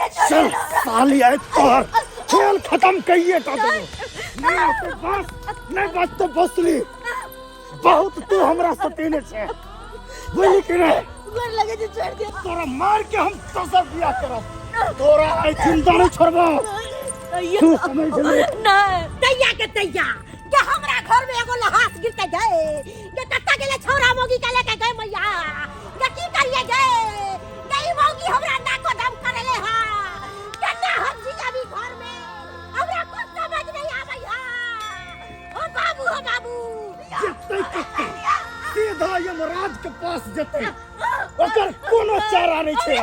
चल साली आए तो खेल खत्म कहिए तो नहीं बस तो बसली बहुत तू हमरा सतीने छे बोली कि नहीं गोर लगे जे छोड़ दे तोरा मार के हम सब बियाह करब तोरा आई चिंता नहीं छोड़बो तू समझ ले नहीं तैया के तैया क्या हमरा घर में एगो लहास गिरते गए ये कत्ता गेले छौरा मोगी के लेके गए मैया ये की करिए गए गई मोगी हमरा नाको दम करेले हा केना हम जी अभी घर में हमरा कुछ समझ नहीं आवे हा ओ बाबू सीधा यमराज के पास जते ओकर कोनो चारा नहीं छे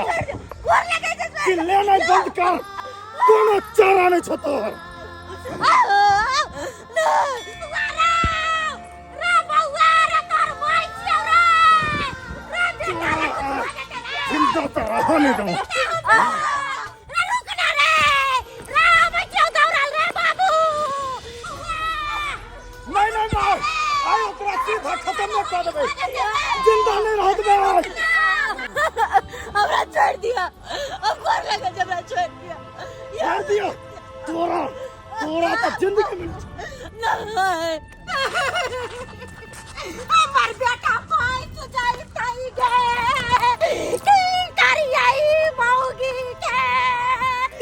गोर लगे जे कि लेना बंद कर कोनो चारा नहीं छ तोहर चिंता तो रहने दो नहीं आई ओकरा सीधा खत्म न कर देबे जिंदा नहीं रह देबे हमरा छोड़ दिया अब गोर लगे जब हमरा छोड़ दिया तोरा तो जिंदगी में नहीं हमार बेटा पाई तो जाई ताई गए की करी आई मौगी के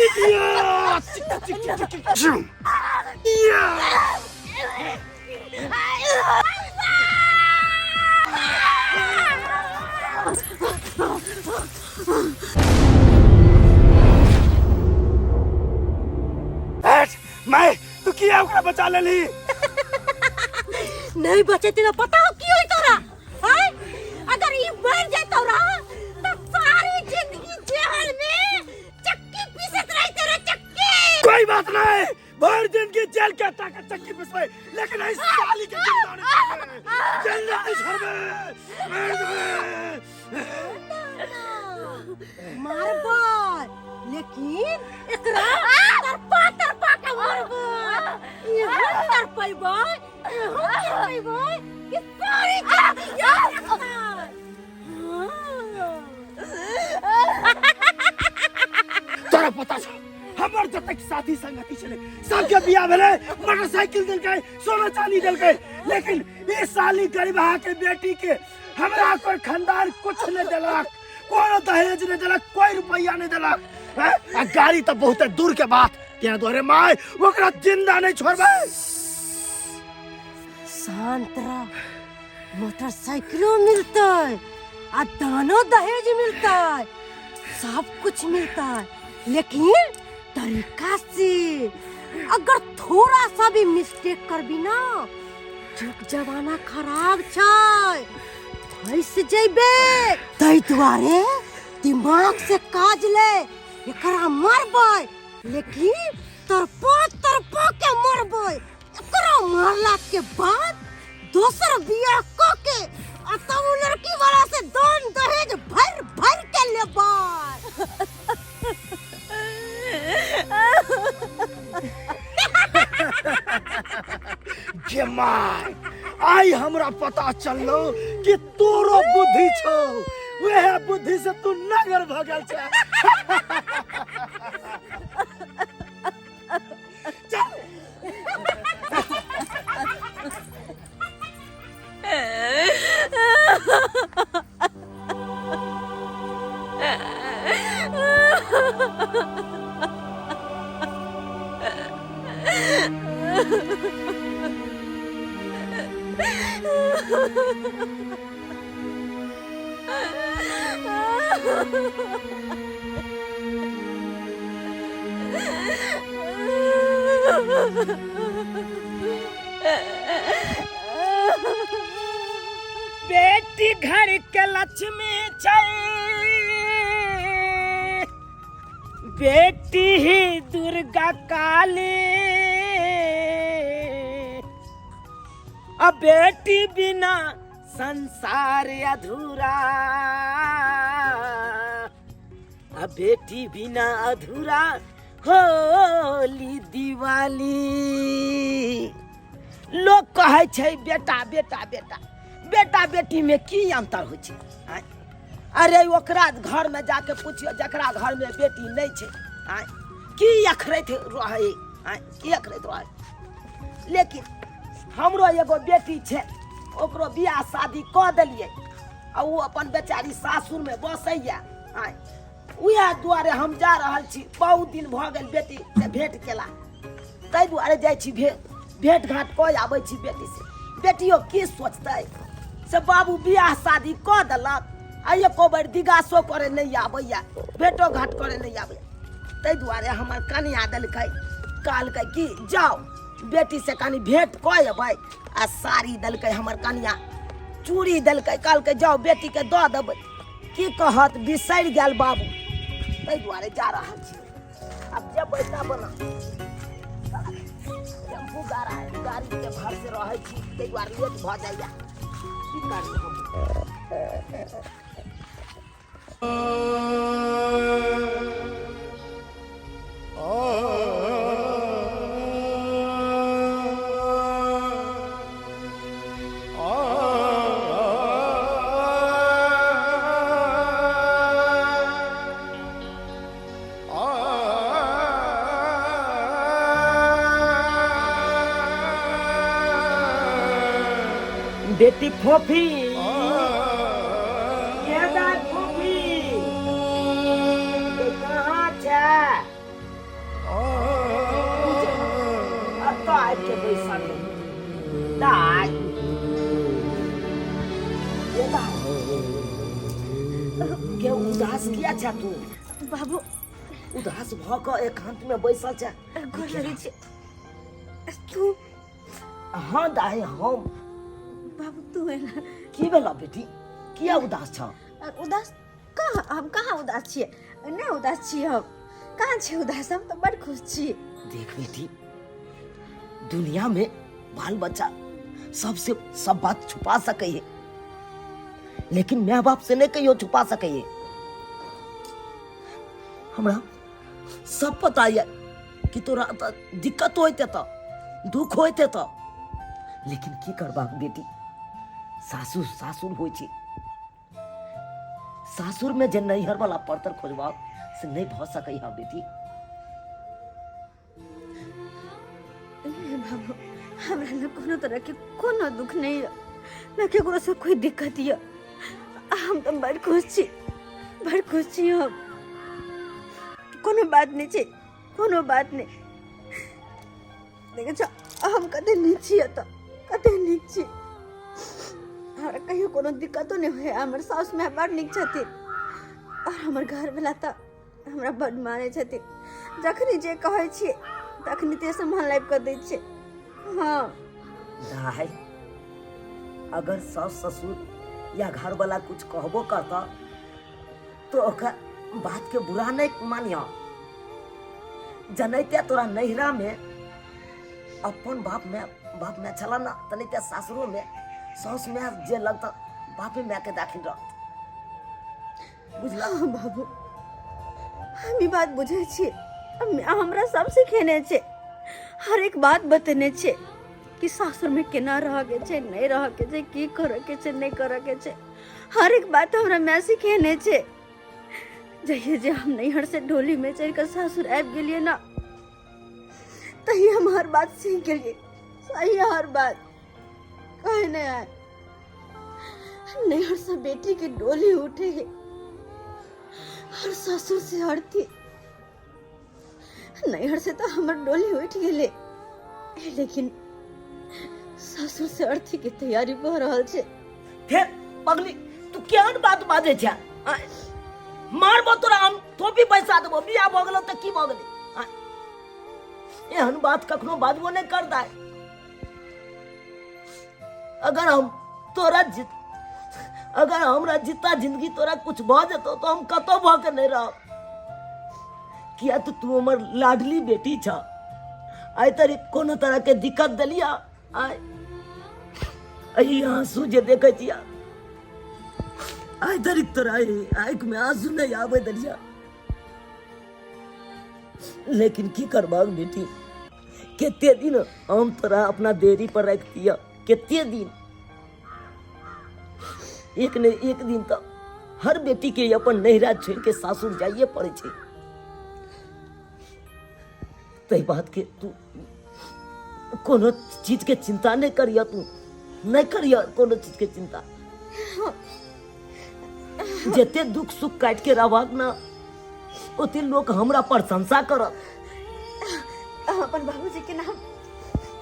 मैं तू किया ओकरा बचा लेली नहीं बचे तो पता हो की होई तोरा हैं अगर ई मर जाए तोरा तो सारी जिंदगी जेल में चक्की पीसत रही तेरे चक्की कोई बात नहीं भर दिन की जेल के ताकत चक्की पिसवे लेकिन इस साली के जिंदा नहीं छोड़बे मार बोल लेकिन एकरा तरपा के मारबो ये तरपैबो कि सारी जिंदगी यार तोरा पता छ हमर जतक साथी संगति चले सबके बियाह भेले मोटरसाइकिल देलकै सोना चांदी देलकै लेकिन ये साली गरीबहा के बेटी के हमरा कोई खानदान कुछ नहीं देलक कोनो दहेज नहीं देलक कोई रुपया नहीं देलक आ गाड़ी तो बहुत दूर के बात क्या तोरे माय ओकरा जिंदा नहीं छोड़बे शांत रह मोटरसाइकिलो मिलता है आ दानो दहेज मिलता है सब कुछ मिलता है लेकिन तरीका से अगर थोड़ा सा भी मिस्टेक कर भी ना जुग जमाना खराब छै फंस जइबे तै दुआरे दिमाग से काज ले एकरा मरबै लेकिन तरपो के मरबै एकरा मारला के बाद दोसर बियाह क के आ तब उ लड़की वाला से दान दहेज भर के लेबै जमाई आई हमरा पता चललो कि तोरो बुद्धि छौ वह बुद्धि से तू नगर भगल छ बेटी घर के लक्ष्मी छै बेटी ही दुर्गा काली अब बेटी बिना संसार अधूरा अब बेटी बिना अधूरा होली दिवाली लोग कहे छै बेटा बेटा बेटा बेटा बेटी में की अंतर हो छै अरे ओकरा घर में जाके पूछियो जकरा घर में बेटी नहीं छे आय की अखरैत रहे आय की अखरैत रहे। लेकिन हमरो एगो बेटी छे ओकरो बियाह शादी क देलिए आ वो अपन बेचारी सासुर में बसैया आय उहे दुआरे हम जा रहल छी। बहुत दिन भ गेल बेटी से भेंट केला तै दुआरे जाइ छी भेंट घाट क आबै छी बेटी से। बेटियो की सोचतै से बाबू बियाह शादी क देलक आ एको बेर दिगासो करे नहीं आबैया भेंटो घाट करे नहीं आबैया। तै दुआरे हमर कनिया देलकै कहलकै कि जाओ बेटी से कनी भेंट क अबै आ साड़ी देलकै हमर कनिया चूड़ी देलकै कहलकै जाओ बेटी के दऽ देबै की कहत बिसरि गेल बाबू। तै दुआरे जा रहल छी अब जेबै तब न टेम्पू गाड़ी के भर से रहै छी तै दुआरे लेट भऽ जाइया की करी हम। बेटी फोफी फोफी कहाँ छे आबि के बैसल दाई के उदास किया छे तू बाबू उदास भ क एकांत में बैसल छे गोर लगै छै तू। हाँ दाई हम बाबू तू एला की भेला बेटी किया उदास छ। उदास कहाँ हम कहाँ उदास छियै नहीं उदास छियै हम कहाँ छियै उदास हम तो बड़ खुश छियै। देख बेटी दुनिया में बाल बच्चा सबसे सब बात छुपा सके है लेकिन माँ बाप से नहीं कहियो छुपा सके है। हमरा सब पता है कि तोरा दिक्कत होते तो दुख होते तो लेकिन की करबा बेटी सासुर सासुर होय छै। सासुर में जे नैहर वाला परतर खोजबा से नहीं भ सकै है बेटी। बाबू हमरा न कोनो तरह के कोनो दुख नहीं है न केकरो से कोई दिक्कत है हम तो बड़ खुश छी हम कोनो बात नहीं छै कोनो बात नहीं देखे छ हम कते नीक छियै त कते नीक छी हमरा कहियो कोनो दिक्कतो नहीं होय। हमर साउस में बड़ नीक छथिन और हमर घर वाला त हमरा बड़ माने छथिन जखनी जे कहै छी तखनी ते सम्मान लाइब कर दै छै। हाँ दाई अगर सास ससुर या घर वाला कुछ कहबो करता तो ओकर बात के बुरा नहीं मानिया। जनैते तोरा नैहरा में अपन बाप में छला ना तनिते सासुरो में सास में जे लगता बापे में के दाखिल रह बुझला। हाँ बाबू हम ई बात बुझे छी हमरा सब सिखेने छे हर एक बात बतेने छे कि सासुर में केना रह के छे नहीं रह के छे की करे के छे नहीं करे के छे हर एक बात हमरा मैं सिखेने छे। जहिए जे हम नैहर से डोली में चढ़ कर सासुर आबि गेलिए ना तही हम हर बात सीख गेलिए सही हर बात कहे नहीं आए। नैहर से बेटी की डोली उठे है और ससुर से अर्थी नैहर से तो हमर डोली उठ गेले लेकिन ससुर से अर्थी की तैयारी भ रहल छे। फिर पगली तू केहन बात बाजे छे मारबो तोरा हम थोपी पैसा देबो बियाह भ गेलो त की भ गेलै एहन बात कखनो बाजबो नहीं कर दाय। अगर हमरा जितना जिंदगी तोरा कुछ भ जतो तो हम कतो भ के नहीं रह किया तो तू हमर लाडली बेटी छ आइ तरी कोनो तरह के दिक्कत दलिया आई आंसू जे देखे छिया आइ तरी तोरा आंख में आंसू नहीं आवे दलिया। लेकिन की करबा बेटी केते दिन हम तोरा अपना देरी पर रख दिया केते दिन एक ने एक दिन तो हर बेटी के अपन नैहरा छोड़ के सासुर जाइए पड़े छे। तई बात के तू कोनो चीज के चिंता नहीं करिया, तू नहीं करिया कोनो चीज के चिंता। जेते दुख सुख काट के रहबाक ना ओते लोग हमरा प्रशंसा करत। अपन बाबूजी के नाम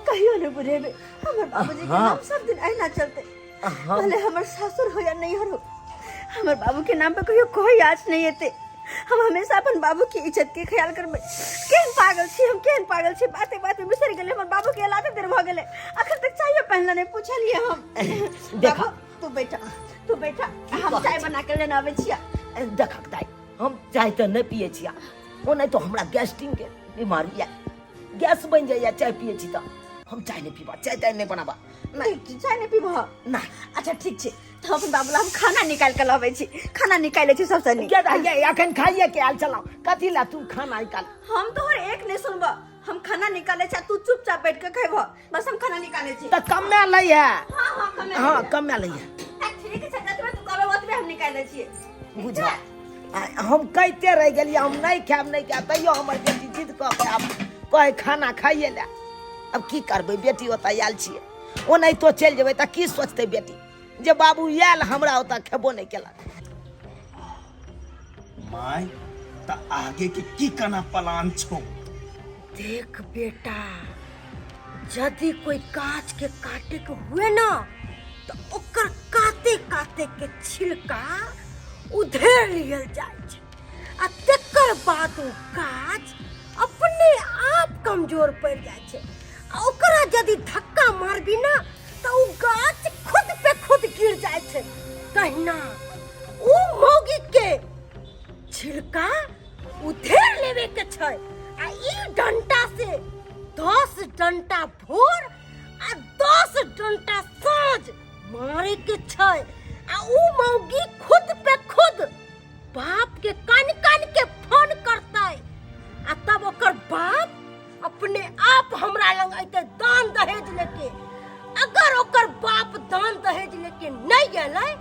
कहियो न बुझेबे। हमर बाबूजी के नाम सब दिन ऐना चलते, भले हमर सासुर हो या नैहर हो, हमर बाबू के नाम पे कहियो कोई आज नहीं हेते। हम हमेशा अपन बाबू की इज्जत के ख्याल करबे। केहन पागल छी हम, केहन पागल छी, बाते बाते बिसर गेले हमर बाबू के लाते देर भ गेले, अखन तक चाय पहनला नहीं पूछलिए हम। देखा तू बेटा हम चाय बना के लेने आवे छिया। देखक दाई हम चाय तो नहीं पिए छिया, ओ नहीं तो हमरा गैस्ट्रिक के बीमारी है, गैस बन जाइए चाय पिए छी तो हम चाय नहीं पीबा, चाय नहीं बनाबा। नहीं चाय नहीं पीबो ना। अच्छा ठीक छे, तो अपन बाबूला हम खाना निकाल के लावे छी, खाना निकाले छी सबसे नीक। के दाई अखन खाइए के आल चलाओ, कथी ला तू खाना निकाल। हम तो हर एक नहीं सुनबो, हम खाना निकाले छ, तू चुपचाप बैठ के खैबो, बस हम खाना निकाले छी। तो कम में लई है। हां कम में लई है। ठीक है, जतबे तू कहबे ओतबे हम निकाले छी। बुझा हम कहते रह गेलिए, हम नहीं खाब नहीं खाब, तैयो हमर बेटी जिद क के अब कहे खाना खाइए ले। अब की करबे, बेटी ओता आयल छिए, ओ नहीं तो चल जेबे त की सोचते बेटी जे बाबू आयल हमरा ओता खेबो नहीं केला। माय त आगे के की कना प्लान छो? देख बेटा, यदि कोई कांच के काटे के हुए ना तो ओकर काते काते के छिलका उधेर लियल जाय छै, आ तेकर बाद वो कांच अपने आप कमजोर पड़ जाय छै, आ ओकरा यदि धक्का मारबी ना तो वो गाछ खुद पे खुद गिर जाय छै। तहिना वो मौगी के छिलका उधेर लेवे के छै, आ ई डंटा से 10 डंटा भोर आ 10 डंटा साँझ मारे के छै, आ ऊ मौगी खुद पे खुद बाप के कान कान के फोन करतै, आ तब ओकर बाप अपने आप हमरा लग अइते दान दहेज लेके। अगर ओकर बाप दान दहेज लेके नहीं एलै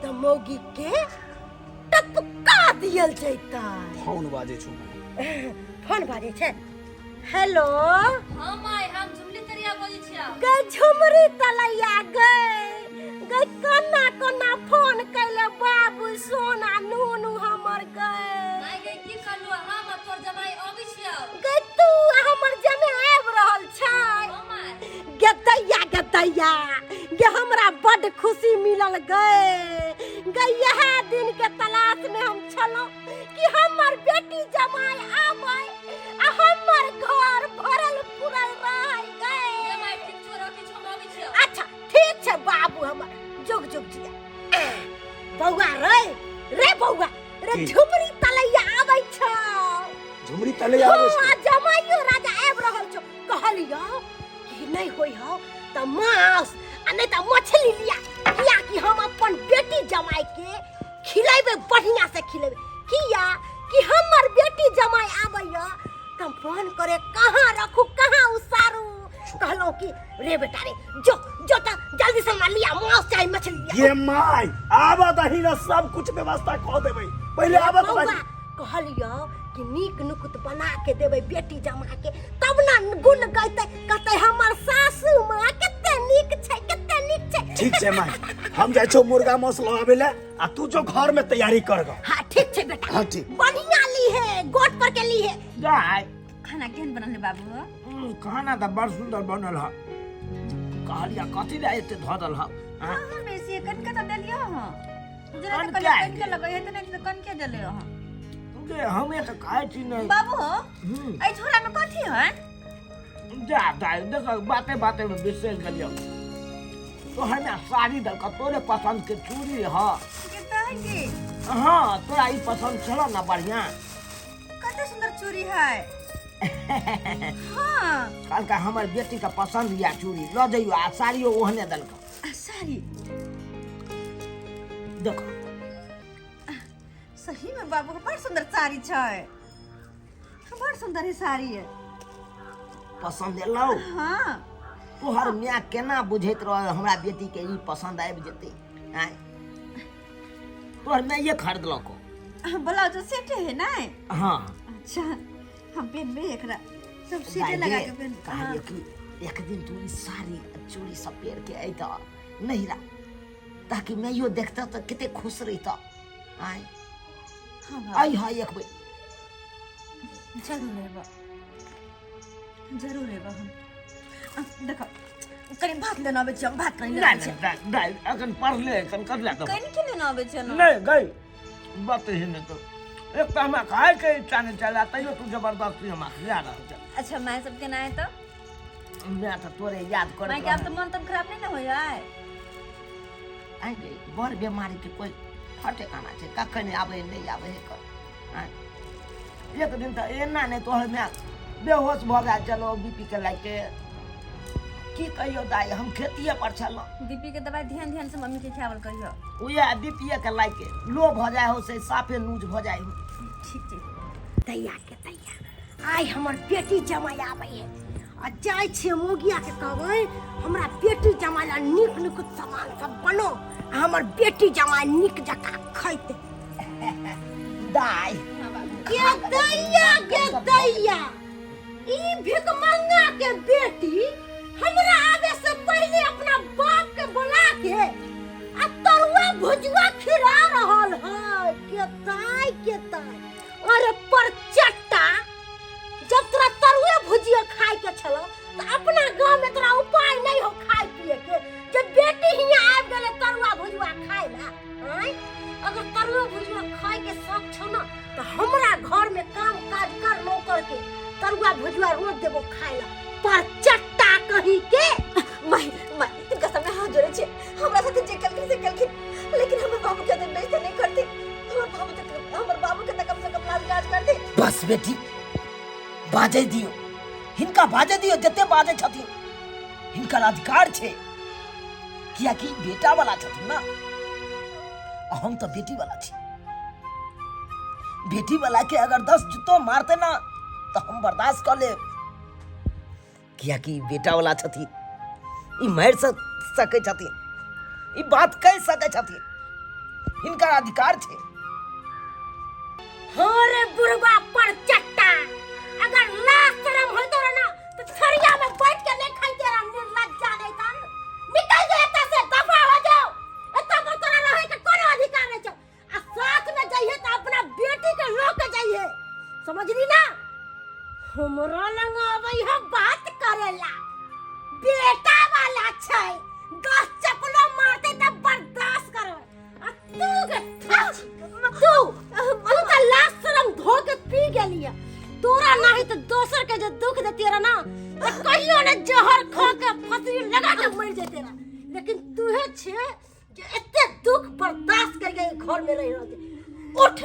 तो मौगी के टपका दियल जैतै। फोन बाजे छो? फोन बाजे छै। हेलो हाँ माय, हम झुमरी तरिया बोली छिया। गई झुमरी तलैया गई कन्ना कन्ना फोन कैले बाबू सोना नूनू हमर माय गई की करलु, हम तोर जमाई आबि छिया। गई तू हमर जमे आबि रहल छै। हाँ माय। गदैया गे हमरा बड़ खुशी मिलल गई यह दिन के तलाश में हम छलौ कि हमर बेटी जमाई आबै आ हमर घर भरल पुरल रहै ये माय ठीक छोरा के हम आबि छिया। अच्छा ठीक छै बाबू हमर, जुग जुग जिया। बौआ रे बौआ रे, झुमरी तलैया आबै छौ। झुमरी तलैया आबै छौ? हां, जमाइयो राजा आबि रहल छौ। कहलियो कि नहीं होई हो त मांस आ नहीं त मछली लिया, किया कि हम अपन बेटी जमाई के खिलेबे, बढ़िया से खिलेबे। किया कि हमर बेटी जमाई आबैया त फोन करे कहां रखू कहां उसारू। कहलो कि रे बेटा रे, जो त जल्दी से लिया मांस चाहे मछली। ये माय आबा दही ना, सब कुछ व्यवस्था क देबै, पहले आबा दही। कहलियो कि नीक नुकुत बना के देबै बेटी जमा के, तब ना गुण गाइते, कहते हमर सासू मां कते नीक छै, कते नीक छै। ठीक छै माय, हम जाय छौ मुर्गा मांस लाबे ले, आ तू जो घर में तैयारी कर ग। हां ठीक छै बेटा। हां ठीक। बढ़िया ली है, गोट पर के ली है। गाय खाना केहन बनल बाबू? खाना तो बड़ सुंदर बनल है। कहलिया कथी ले एते ध दल है। हां बेसी कन के त देलियो हां। जरा कन तो क्या कन के लगै है त नहीं तो कन के देलियो हां। तुके हमें तो खाए छी नहीं। बाबू ए झोला में कथी है? जा दाई देख बाते बाते में बिसर गलियो। तो हमें साड़ी दल का तोरे पसंद के चूड़ी है। कितना है की? हाँ तोरा ई पसंद छलो ना बढ़िया। कते सुंदर चूड़ी है। हाँ कल का हमार बेटी का पसंद या चूड़ी ल जइयो, आ साड़ियो ओहने दल का। साड़ी देखो सही में बाबू बड़ सुंदर साड़ी छै, बड़ सुंदर ही साड़ी है। पसंद एलो? हाँ तोहर मियाँ केना बुझैत रह हमरा बेटी के ई पसंद आबि जेतै? आय तोहर मैं ये खरीद लको। ब्लाउज सेट है ना? हाँ अच्छा हम पेन एकरा सब सेट लगा के पेन। कहिए कि एक दिन तू ई साड़ी चूड़ी सब पेर के अइता नहीं रा, ताकि मैं यो देखता तो कितने खुश रहता। आय आई हाँ एक बेर जरूर है हम देखो कहीं भात लेना आवे हम भात नहीं नहीं लेना नहीं अगन पढ़ ले कन कर ले तो कहीं के लेना आवे ना नहीं गई बात ही नहीं तो एक तो हम खाए के इच्छा नहीं चला तैयो तू जबरदस्ती हम खिला रहा है। अच्छा मैं सबके ना है तो मैं तो तोरे याद कर मैं क्या तो मन तो खराब नहीं ना हो जाए। आई गई बड़ बीमारी के कोई फटे काना छे कखन आवे नहीं आवे कर। एक दिन तो एना नहीं तो मैं बेहोश भ गया चलो बीपी के लाके की कहियो दाई हम खेतिए पर चलो। बीपी के दवाई ध्यान ध्यान से मम्मी के खावल करियो। उया बीपी के लाके लो भ जाए हो से साफे लूज भ जाए हो। ठीक दैया के दैया आई हमर बेटी जमाई आबै है आ जाय छे मोगिया के कहबै हमरा बेटी जमाई ला नीक नीक सामान सब बनो आ हमर बेटी जमाई नीक जका खैते। दाई के दैया ई भिखमंगा के बेटी हमरा आवे से पहले अपना बाप के बुला के आ तरुआ भुजवा खिला रहल है। के ताई अरे पर चट्टा जब तोरा तरुआ भुजिया खाए के छलो तो अपना गांव में तोरा उपाय नहीं हो खाए पिए के जब बेटी हिया आब गेले तरुआ भुजवा खाए ला। आय अगर तरुआ भुजवा खाए के शौक छ ना तो हमरा घर में काम काज कर लो करके तरुआ भुजवा रोज देबो खाए ला। पर चट्टा कहीं के मैं तुमका सामने हाथ जोड़े छे हमरा साथे जे कलखिन लेकिन हमर बाबू के तो नहीं करते। हमर बाबू के तो कम से कम लाज कर दे। बस बेटी बाजे दियो हिनका बाजे दियो जते बाजे छथिन हिनका अधिकार छे किया कि बेटा वाला छथिन ना हम तो बेटी वाला छी। बेटी वाला के अगर 10 जुत्तो मारते ना तो हम बर्दाश्त कर ले किया कि बेटा वाला छथिन ई मार सके छथिन ई बात कह सके छथिन हिनका अधिकार छे। हो रे बुढ़वा पर चट्टा अगर लाख शर्म होतो ना तो थरिया में बैठ के नहीं खाई तेरा निर्लज्जा नहीं तन निकल जा एता से दफा हो जाओ। एता पर तोरा रहे के कोनो अधिकार नहीं छ आ साथ में जाइए तो अपना बेटी के लोग के जाइए समझली ना। हमरा लंग आबै है बात करेला बेटा वाला छै 10 चपलो मारते त बर्दाश्त करो आ तू का लाश शर्म धो के पी गेलिए तोरा नहीं तो दोसर के जो दुख देते रहा ना तो कहियो ने जहर खा के फसरी लगा के मर जेते रहा। लेकिन तूहे छे जे एते दुख बर्दाश्त करके घर में रह रहते। उठ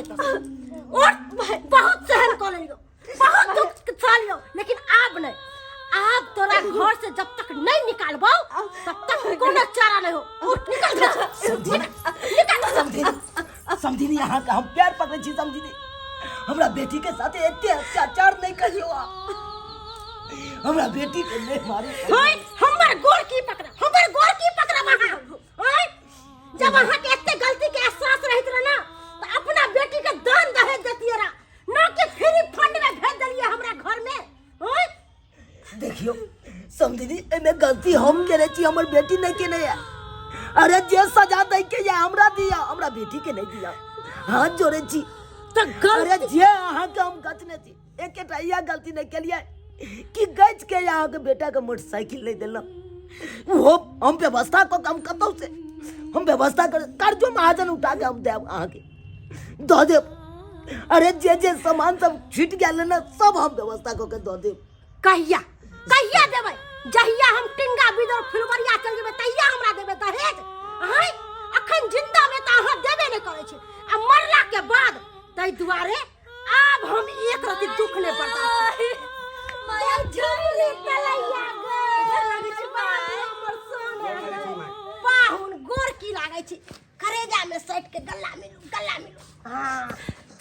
बहुत सहन कर लियो बहुत दुख सह लियो लेकिन अब नहीं आप तोरा घर से जब तक नहीं निकालबो तब तक कोनो चारा नहीं हो। उठ निकल समझी यहाँ का हम प्यार पकड़े छी समझी हमरा बेटी के साथ एते अत्याचार नहीं करियो हमरा बेटी के नहीं मारे होय हमर गोर की पकड़ा वहां ओए जब वहां के एते गलती के एहसास रहित रहा ना तो अपना बेटी के दान दहेज देतिए रहा ना कि फ्री फंड में भेज दलिए हमरा घर में। ओए देखियो समझी एमे गलती हम करे छी हमर बेटी नहीं के नहीं है। अरे जे सजा दे के या हमरा दिया हमरा बेटी के नहीं दिया हाथ जोड़े छी तो अरे जे अहाँ के हम गचने छी एकेटा या गलती नहीं केलिए कि गच के यहाँ के बेटा के मोटरसाइकिल नहीं देला वो हम व्यवस्था को कम कतौ से हम व्यवस्था कर जो महाजन उठा के हम देब अहाँ के दो देब। अरे जे सामान सब छूट गेल ना सब हम व्यवस्था को के दो देब। कहिया देबै जहिया हम टिंगा बिदर फुलवरिया चल जेबै तहिया हमरा देबै दहेज। हाय अखन जिंदा में त अहाँ देबे नहीं करे छी आ मरला के बाद तै दुआरे अब हम एक रति दुख ने बर्दाश्त माया झोली तलैया गे लगे छी हमर सोना पाहुन गोर की लागे छी करेजा में सट के गल्ला मिलू हां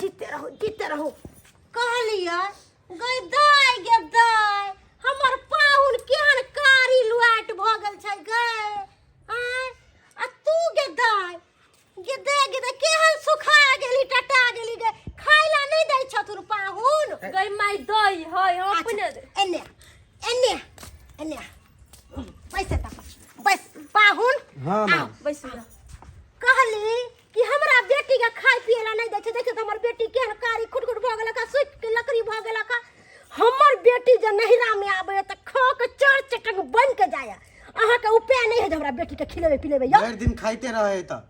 जीते रहो कहलिया गे दाई हमर पाहुन केहन कारी लुआट भ गेल छै गे आ तू गे दाई गिदे गिदे केहन सुखा गेली टटा गेली गे खाइला नहीं दै छथुन पाहुन गई माई दई है अपने एने एने एने पैसे तक बस पाहुन हाँ माँ बैसू कहली कि हमरा बेटी के खाय पियला नहीं दै छै देखियो त हमर बेटी केहन कारी खुटखुट भ गेल का सुख के लकड़ी भ गेल का हमर बेटी जे नहिरा में आबे त खा के चार चटक बन के जाया अहाँ के उपाय नहीं है जे हमरा बेटी के खिलेबे पिलेबे यो भर दिन खाइते रहे त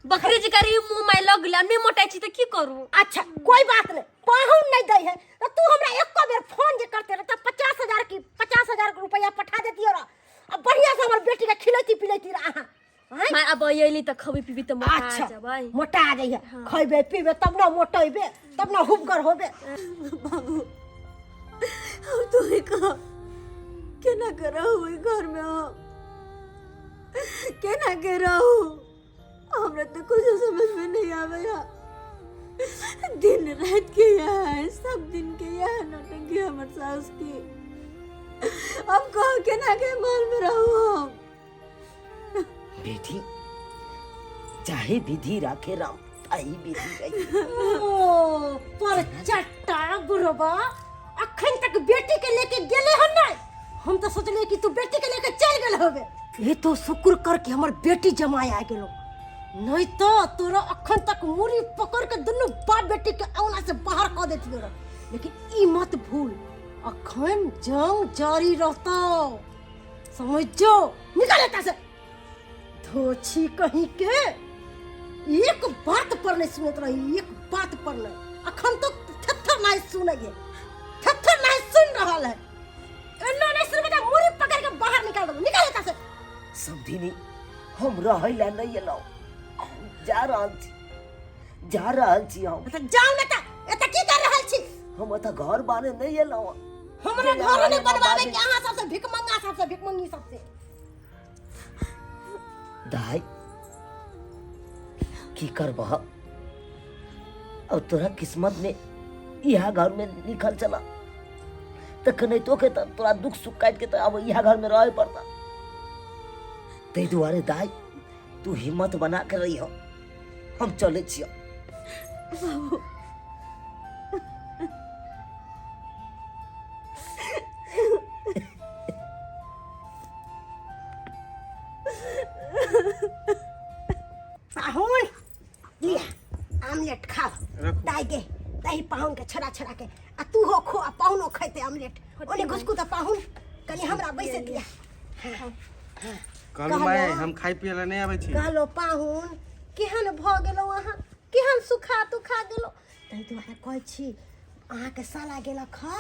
बकरी जी करी मुंह में लग गया नहीं मोटाई छी तो की करू अच्छा कोई बात नहीं पाहुन नहीं दे है तो तू हमरा एको बेर फोन जे करते रह त 50,000 रुपया पठा देती और अब बढ़िया से हमर बेटी के खिलैती पिलैती रह अहाँ मैं अब येली त खबी पीबी त मोटा अच्छा जा भाई मोटा जाइए खइबे पीबे तब ना मोटेबे तब ना हुबगर होबे बाबू अब तू ही कहा केना करा हुई घर में हो केना करा हो हमरा तो कुछ समझ में नहीं आवे दिन रात के यहाँ है सब दिन के यहाँ नौटंकी हमर सास की अब कहो केना के माल में रहो हम बेटी चाहे विधि राखे राम ताही विधि रही ओ पर चट्टा बुढ़वा अखन तक बेटी के लेके गेले हो नहीं हम तो सोचले कि तू बेटी के लेके चल गेल होबे ये तो शुक्र कर के हमर बेटी जमाई आ गेलो नहीं तो तोरा अखन तक मुरी पकड़ के दोनों बाप बेटी के औना से बाहर कर देती रह लेकिन ई मत भूल अखन जंग जारी रहता समझो निकल एता से धोछी कहीं के एक बात पर नहीं सुनत रही एक बात पर नहीं अखन तो थत्थर नहीं सुनइए थत्थर नहीं सुन रहल है एन्ना नहीं सुनबे त मुरी पकड़ के बाहर निकाल दो निकल एता से समझिनी हम रहै ला नहीं एलौ जा रहल छी हम त जाऊ न त एता की कर रहल छी हम त घर बाने नहीं एलौ हमरा घर नहीं बनवावे के अहाँ सबसे भिखमंगा सबसे भिखमंगी सबसे दाई की करबह और तोरा किस्मत में यह घर में लिखल चला तक नहीं तो के तोरा दुख सुख काट के तो अब यह घर में रहे पड़ता ते दुआरे दाई तू हिम्मत बना के रही हो हम चले छियो पाहुन लिया आमलेट खाओ दाई के दही पाहुन के छड़ा छड़ा के आ तू हो खो आ पाहुनो खैते आमलेट ओने घुसकू त पाहुन कनी हमरा बैसे दिया कहलू माय हम खाई पिए ला नहीं आबै छी कहलो पाहुन केहन भ गेलो अहाँ केहन सुखा तू खा गेलो तै दुआरे कहै छी अहाँ के साला गेला खा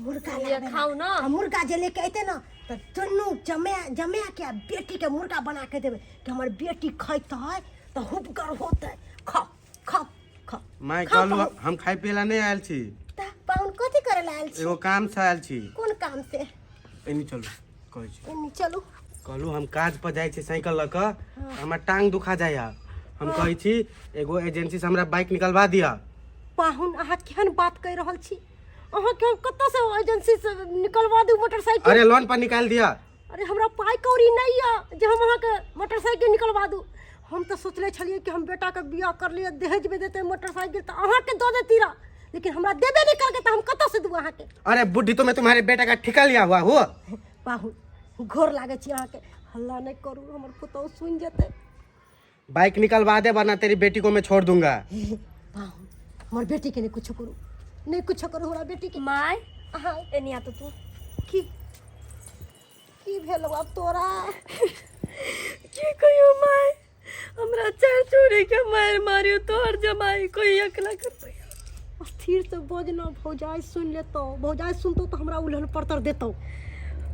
मुर्गा ये खाऊ ना। मुर्गा जे लेके अइते ना त दुनू जमे के बेटी के मुर्गा बना के देबे कि हमर बेटी खैतै त हुबगर होतै खा खा खा माय खा कहलू पाहुन। हम खाई पिए ला नहीं आयल छी त पाहुन कथि करे ला आयल छी एगो काम से आयल छी कोन काम से एनी चलू कहै छी एनी चलू कहलू हम काज पर जाय छी साइकिल ल क हमर टांग दुखा जाया हम कहै छी एगो एजेंसी से हमरा बाइक निकलवा दिया पाहुन अहाँ केहन बात कहि रहल छी अहाँ के हम कत्ता से एजेंसी से निकलवा दू मोटरसाइकिल अरे लोन पर निकाल दिया अरे हमरा पाई कौड़ी नहीं है जे हम अहाँ के मोटरसाइकिल निकलवा दू हम तो सोचले छलिए कि हम बेटा के बियाह कर लिए दहेज में देते मोटरसाइकिल तो अहाँ के दो देती रहा लेकिन हमरा देबे नहीं करके तो हम कत्ता से दू अहाँ के अरे बुढ़ी तो मैं तुम्हारे बेटा का ठिका लिया हुआ हो पाहुन घोर लागे छी अहाँ के हल्ला नहीं करू हमर पुतौ सुन जेते बाइक निकलवा दे वरना तेरी बेटी को मैं छोड़ दूंगा पाहुन हमर बेटी के नहीं कुछ करू नहीं कुछ करू हमरा बेटी के माय अहाँ एनी आ तो तू की भेल अब तोरा की कहियो माय हमरा चार चोरी के मार मारियो तोहर जमाई कोई 1 लाख रुपया स्थिर से बोझना भौजाई सुन लेतो भौजाई सुनतो तो हमरा उलहन परतर देतो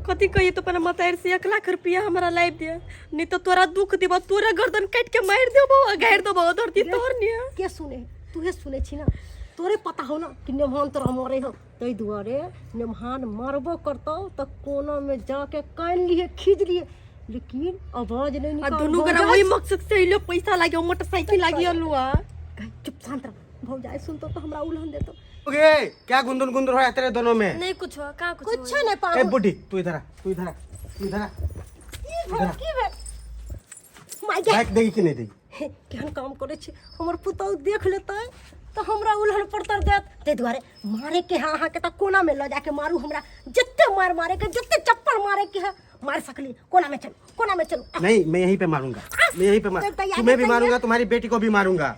कथी कहिए तो पना मतार से 1 लाख रुपया हमरा लाइब दे नहीं तो तोरा दुख देबो तोरा गर्दन काट के मार देबो आ गाड़ देबो धरती तोहर निया के सुने तूहे सुने छी ना तोरे पता हो ना कि नेमहान तोरा मरे हो तै दुआरे नेमहान मारबो करतो तो कोना में जाके कान लिए खींच लिए लेकिन आवाज नहीं आ निकाल दुनु गरा वही मकसद से इलो पैसा लागियो मोटरसाइकिल लागियो लुआ चुप शांत रह भौजाई सुनतो तो हमरा उलहन देतो ओके क्या गुंदुन गुंदुन हो तेरे दोनों में नहीं कुछ हो का कुछ कुछ नहीं ए पाऊ बुढ़ी तू इधर आ तू इधर आ तू इधर आ की भेल माय गे बाइक देगी कि नहीं देगी केहन काम करे छी हमर पुतौ देख लेतै तो हमरा उल्हन पड़तर देत ते दुआरे मारे के है अहाँ के त कोना में ल जाके मारू हमरा जत्ते मार मारे के जत्ते चप्पल मारे के है मार सकली कोना में चलो नहीं मैं यहीं पे मारूंगा, मैं यहीं पे तुम्हें भी मारूंगा, तुम्हारी बेटी को भी मारूंगा।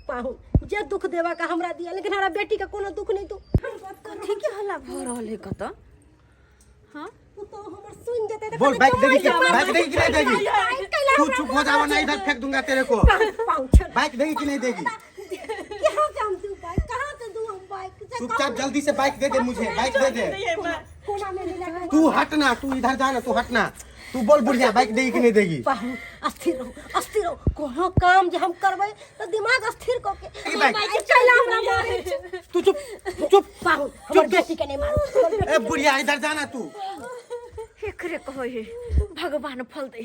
पाहु जे दुख देवा का हमरा दिया लेकिन हमरा बेटी का कोनो दुख नहीं तो ठीक है हल्ला भ रहल है कत हां तो हमर सुन जेते बोल बाइक देगी कि नहीं देगी? तू चुप हो जाओ ना, इधर फेंक दूंगा तेरे को। बाइक देगी कि नहीं देगी? कहां से हम दूं बाइक, कहां से दूं हम बाइक? चुपचाप जल्दी से बाइक दे दे मुझे, बाइक दे दे। कोना में ले जाके तू हटना, तू इधर जाना, तू हटना। तू बोल बुढ़िया बाइक देगी कि नहीं देगी? पाहु अस्थिर रहो कोनो काम जे हम करबै तो दिमाग अस्थिर क के बाइक चला हमरा मारे। तू चुप पाहु हमर बेटी के नहीं मारू। ए बुढ़िया इधर जाना तू। एकरे कहो हे भगवान फल दे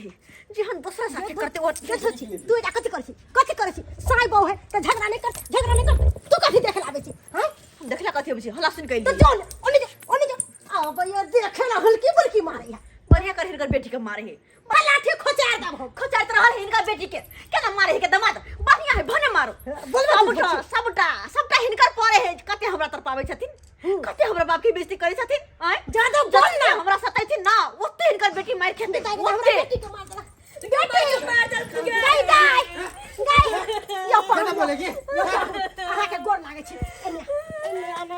जेहन दूसरा साथे करते ओ के सोची तू एटा कथि करे छी साई बहु है त झगड़ा नहीं कर तू कथि देख लाबे छी हां देखला कथि होबे हल्ला सुन के तो चल ओने जा अब ये देखे ना हल्की मारे या बढ़िया कर हिनकर बेटी के मारे है लाठी खोचार दब हो खोचार रहल है इनका बेटी के केना मारे है के दमाद बढ़िया है भने मारो सबटा हिनकर परे है कते हमरा तर पावे छथिन कते हमरा बाप की बेइज्जती करे छथिन आय ज्यादा बोल ना हमरा सताई ना ओते हिनकर बेटी मार खेते हमरा बेटी के मार दला बेटी के मार दल गई यो क्या बोलेगी? आहा के गोर लागे छी एने आना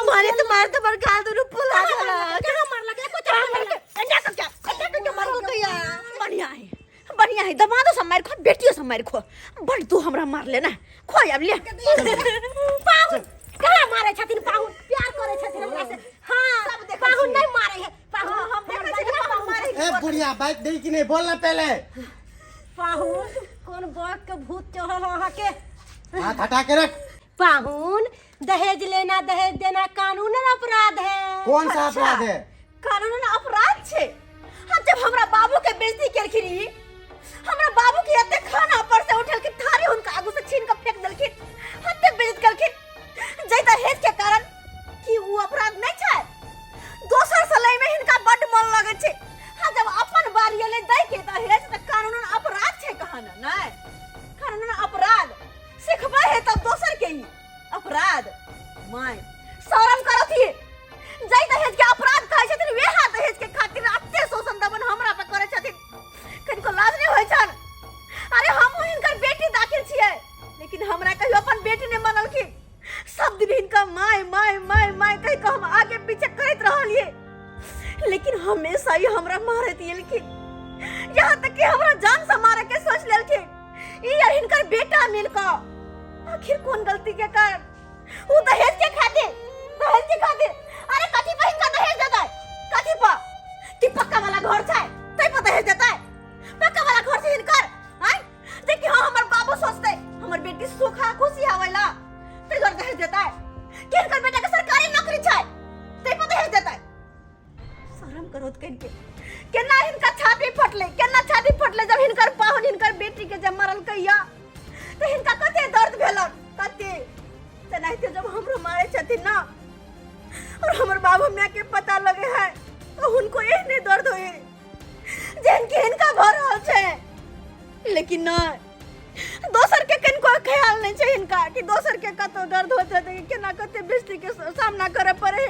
मारे तो मार गाल दुनु पुला गला कहां मार लगे कुछ मार लगे एने तो मार गया बढ़िया है दमादो सब मार खो बेटियो सब मार खो बड़ तू हमरा मार लेना खो अब ले पाहु कहां मारे छथिन पाहु प्यार करे छथिन हमरा से हां पाहु नहीं मारे है पाहु हम देखे छी पाहु मारे ए बुढ़िया बाइक देगी कि नहीं बोलना पहले। पाहु कौन बात के भूत चढ़ल अहाँ के हाथ हटा के रख। पाहुन दहेज लेना दहेज देना कानूनन अपराध है। कौन सा अपराध है? कानूनन अपराध छे। हां जब हमरा बाबू के बेइज्जती करखिनी हमरा बाबू के एते खाना पर से उठल के थारी उनका आगू से छीन के फेंक देलखिन हत्ते बेइज्जत करखिन जै दहेज के कारण कि वो अपराध नहीं छै दोसर सलाई में हिनका बड मन लगे छे। हां जब अपन बारी ले दई के दहेज त कानूनन अपराध छे कहन नहीं कानूनन अपराध सिखबे है तब दोसर के ही अपराध माय शरम करो थी जय दहेज के अपराध कहे छथिन वे हां दहेज के खातिर अत्ते शोषण दमन हमरा पे करे छथिन कनको लाज नहीं होय छन। अरे हम हिनकर बेटी दाखिल छियै लेकिन हमरा कहियो अपन बेटी ने मानल की सब दिन हिनका माय कहि के हम आगे पीछे करैत रहलिए लेकिन हमेशा ही हमरा मारत लेकिन यहाँ तक कि हमरा जान से मारे के सोच लेलखिन ई यार हिनकर बेटा मिलको आखिर कौन गलती के कारण वो दहेज के खातिर अरे कथी पे हिनका दहेज देता है कथी पे कि पक्का वाला घर छै तै पे दहेज देता है पक्का वाला घर से हिनकर हैं देखि हां हमर बाबू सोचते हमर बेटी सुखा खुशी आवेला तै घर दहेज देता है कि हिनकर बेटा के सरकारी नौकरी छै तै पे दहेज देता है शर्म करो त कहि के केना हिनका छाती फटले जब हिनकर पाहुन हिनकर बेटी के जब मरल कहिया तो हिनका कते दर्द भेलन कते तनाइते जब हमरो मारे छथिन ना और हमर बाबू मां के पता लगे है तो उनको एहने दर्द होए जिनके हिनका भर रहल छै लेकिन ना दोसर के किनको ख्याल नहीं छै हिनका कि दोसर के कतो दर्द होत है केना कते बेइज्जती के सामना करे पड़े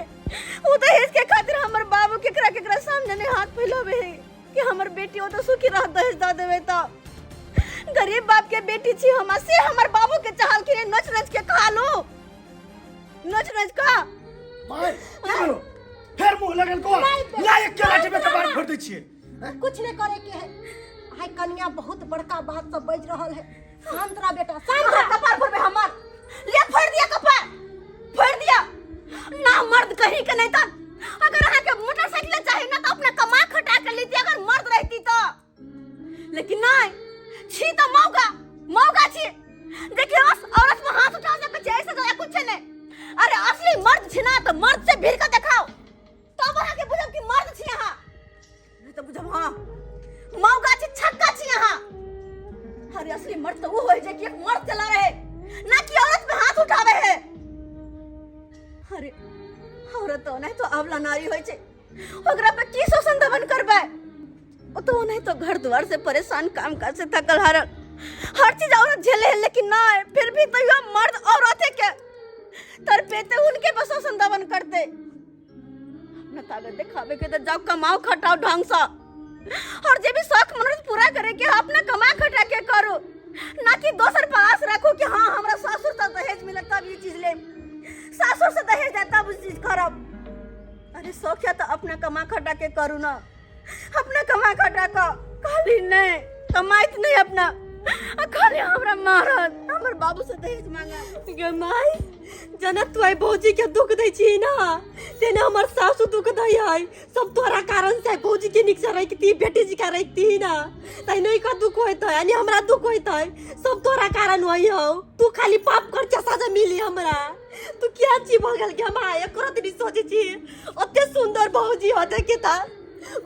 वो दहेज के खातिर हमर बाबू केकरा सामने ने हाथ फैलावे है कि हमर बेटी ओ तो सुखी रह दहेज द देवे त गरीब बाप के बेटी छी हम से हमर बाबू के चाहल के नच के खा लो नच का भाई चलो फिर मुंह लगन को लायक के लाठी में कबाड़ फोड़ दै छियै कुछ नहीं करे के है हाय कन्या बहुत बड़का बात सब बज रहल है शांत रह बेटा शांत रह कपार पर हमर ले फोड़ दिया कपार फोड़ दिया ना मर्द कहीं के नहीं था अगर अहाँ के मोटरसाइकिल चाहिए ना तो अपने कमा खटा के लीजिए अगर मर्द रहती तो लेकिन नहीं छी तो मौका छी देखिए औरत में हाथ उठा के जैसे जरा कुछ नहीं अरे असली मर्द छी ना तो मर्द से भिड़ के दिखाओ तब अहाँ के बुझब कि मर्द छी यहां नहीं तो बुझब हां मौका छी छक्का छी यहां अरे असली मर्द तो वो है जे कि एक मर्द चला रहे ना कि औरत में हाथ उठावे है अरे औरत तो नहीं तो अबला नारी होय छे ओकरा पे की शोषण दमन करबे वो तो नहीं तो घर द्वार से परेशान, काम काज से थकल हारल, हर चीज औरत झेले है, लेकिन ना फिर भी तो यह मर्द औरत है के तर पेते उनके बस संदावन करते। अपना ताकत दिखावे के तो जाओ कमाओ खटाओ ढंग से, और जे भी शौक मनोरथ पूरा करे के अपना कमा खटा के करो, ना कि दोसर पर आस रखो कि हाँ हमरा सासुर से दहेज मिला तब ये चीज ले, सासुर से दहेज दे तब उस चीज करब। अरे शौक है तो अपना कमा खटा के करू ना, अपना कमा खटा का खाली नहीं कमाइत नहीं अपना, खाली हमरा मारत, हमर बाबू से दहेज मांगा। गे माई जना तू आई भौजी के दुख दै छी ना, तेने हमर सासू दुख दै आई, सब तोरा कारण से भौजी के निक से रखती, बेटी जी का रखती ना, तै नहीं का दुख होइत है, यानी हमरा दुख होइत है, सब तोरा कारण होई हो। तू खाली पाप कर सजा मिली हमरा, तू क्या छी भगल के हम आए करो तनी सोचे छी, ओते सुंदर भौजी होते के ता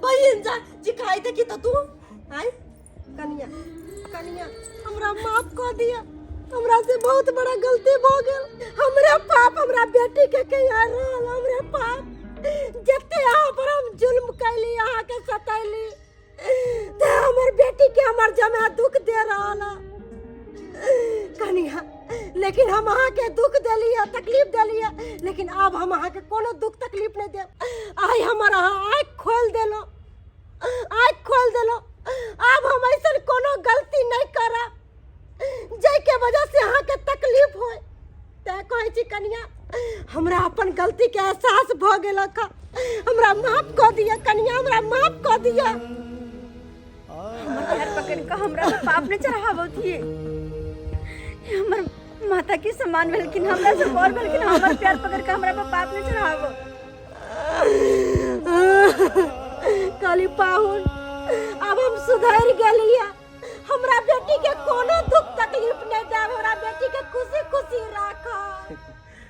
बहिन जा जिखाई दे की तो तू आई कनिया कनिया हमरा माफ कर दिया, हमरा से बहुत बड़ा गलती हो गेल, हमरा पाप हमरा बेटी के कहिया रहल, हमरा पाप जते यहाँ पर हम जुल्म कैली, यहाँ के सतैली, ते हमर बेटी के हमर जमा दुख दे रहल कनिया, लेकिन हम अहाँ के दुख देलिए, तकलीफ देलिए, लेकिन अब हम अहाँ के कोनो दुख तकलीफ नहीं देब। आई हमर अहाँ आँख खोल देलो, आँख खोल देलो, अब हम ऐसा कोनो गलती नहीं करब जय के वजह से अहाँ के तकलीफ होय। तै कहै छी कनिया हमरा अपन गलती के एहसास भ गेल का, हमरा माफ क दिया कनिया, हमरा माफ क दिया। हमर पैर पकड़ के हमरा पे पाप ने चढ़ावो थी, हमर माता की समान भेलकिन, हमरा से और भेलकिन, हमर पैर पकड़ के हमरा पे पाप ने चढ़ावो। काली पाहुन अब हम सुधर गेलिए, हमरा बेटी के कोनो दुख तकलीफ नहीं देब, हमरा बेटी के खुशी खुशी रखो।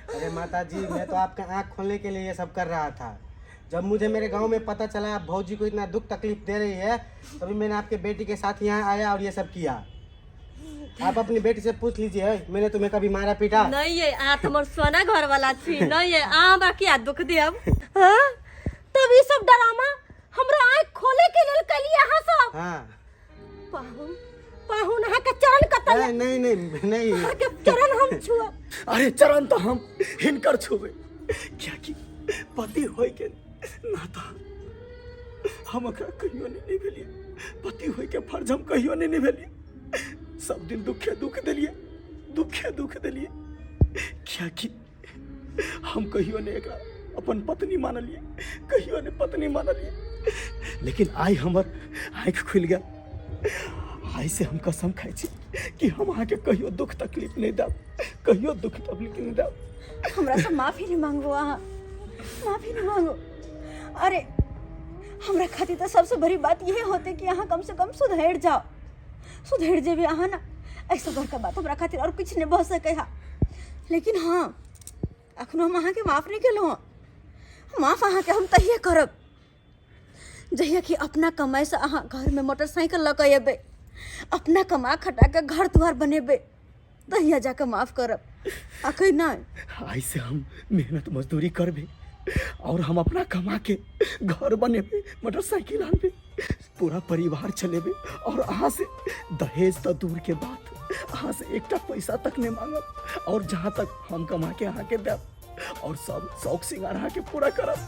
अरे माता जी मैं तो आपका आँख खोलने के लिए ये सब कर रहा था। जब मुझे मेरे गांव में पता चला आप भौजी को इतना दुख तकलीफ दे रही है, तभी मैंने आपके बेटी के साथ यहाँ आया और ये सब किया। आप अपनी बेटी से पूछ लीजिए मैंने तुम्हें कभी मारा पीटा नहीं है, आ तुम्हार सोना घर वाला छी नहीं है, आ हमरा क्या दुख देब। हां तब ये सब ड्रामा हमरा आँख खोले के लेल कलिए अहाँ सब। हाँ पाहुन पाहुन अहाँ के चरण कतल नहीं नहीं नहीं अहाँ के चरण हम छुआ। अरे चरण तो हम हिनकर छुबे, क्या कि पति होय के नाता हम एकरा कहियो नहीं निभेलिए, पति होय के फर्ज हम कहियो नहीं निभेलिए, सब दिन दुखे दुख देलिए, दुखे दुख देलिए, क्या कि हम कहियो नहीं एकरा अपन पत्नी मानलिए, कहियो नहीं पत्नी मानलिए, लेकिन आई हमर आँख खुल गया। आई से हम कसम खाई छी कि हम अहाँ के कहियो दुख तकलीफ नहीं देब, कहियो दुख तकलीफ नहीं देब। हमरा से माफी नहीं मांगो, अहाँ माफी नहीं मांगो। अरे हमरा खातिर तो सबसे बड़ी बात यही होते कि अहाँ कम से कम सुधर जाओ, सुधर जेबे अहाँ ना, ऐसा बड़का बात हमरा खातिर और कुछ नहीं भऽ सकै है। लेकिन हाँ अखनो हम अहाँ के माफ नहीं केलहुँ, माफ अहाँ के हम तहिए करब जहिया कि अपना कमाई से अहाँ घर में मोटरसाइकिल लऽ कऽ एबै, अपना कमा खटा के घर द्वार बनेबै, तहिया जाके माफ करब, अखन नहीं। आई से हम मेहनत मजदूरी करबे और हम अपना कमा के घर बनेबे, मोटरसाइकिल आनबे, पूरा परिवार चलेबे, और अहाँ से दहेज तो दूर के बात, अहाँ से एकटा पैसा तक नहीं मांगब, और जहाँ तक हम कमा के अहाँ के देब और सब शौक सिंगार अहाँ के पूरा करब,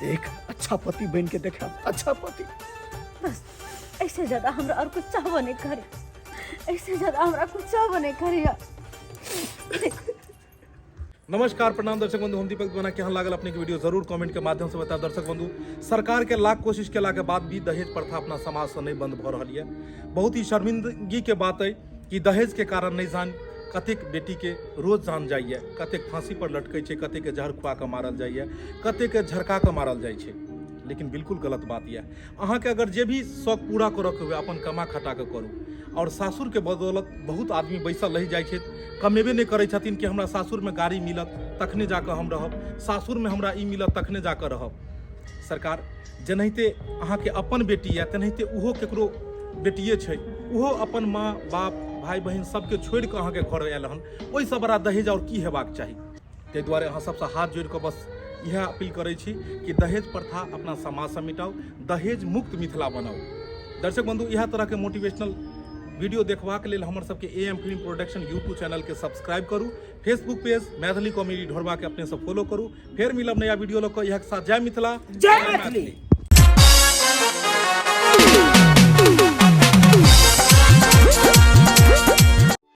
एक अच्छा पति बन के देखब, अच्छा पति। बस ऐसे ज्यादा हमरा और कुछ चाहबो नहीं करी, ऐसे ज्यादा हमरा कुछ चाहबो नहीं करी। नमस्कार प्रणाम दर्शक बंधु, हम दीपक द्वारा केहन लागल अपने के वीडियो जरूर कमेंट के माध्यम से बताएं। दर्शक बंधु सरकार के लाख कोशिश केला के बाद भी दहेज प्रथा अपना समाज से नहीं बंद भ रही है। बहुत ही शर्मिंदगी के बात है कि दहेज के कारण नहीं जान कतेक बेटी के रोज जान जाइए, कतेक फांसी पर लटकै छै, कतेक के जहर खुआ के मारल जाइए, कतेक के झरका के मारल जाइ छै, लेकिन बिल्कुल गलत बात यह। अहाँ के अगर जे भी शौक पूरा करऽ के हुए अपन कमा खटा के करू, और सासुर के बदौलत बहुत आदमी बैसल रह जाइ छै, कमेबे नहीं करै छथिन कि हमरा सासुर में गाड़ी मिलत तखने जाकर हम रहब, सासुर में हमरा ई मिलत तखने जाकर रहब। सरकार जेनाहिते अहाँ के अपन बेटी है तेनाहिते उहो केकरो बेटिए छै, उहो अपन माँ बाप भाई बहन सबके छोड़ के अहाँ के घर आयल हन, ओहिसँ बड़ा दहेज और की हेबाक चाही। ताहि दुआरे अहाँ सबसँ हाथ जोड़ के बस यह अपील करै छी कि दहेज प्रथा अपना समाज से मिटाओ, दहेज मुक्त मिथिला बनाओ। दर्शक बंधु यह तरह के मोटिवेशनल वीडियो देखबाक लेल हमर सबके AM film production YouTube channel के सब्सक्राइब करू, फेसबुक पेज मैथिली कॉमेडी ढोरबा के अपने से फॉलो करू। फिर मिलब नया वीडियो लऽ कऽ। इहक साथ जय मिथिला जय मैथिली।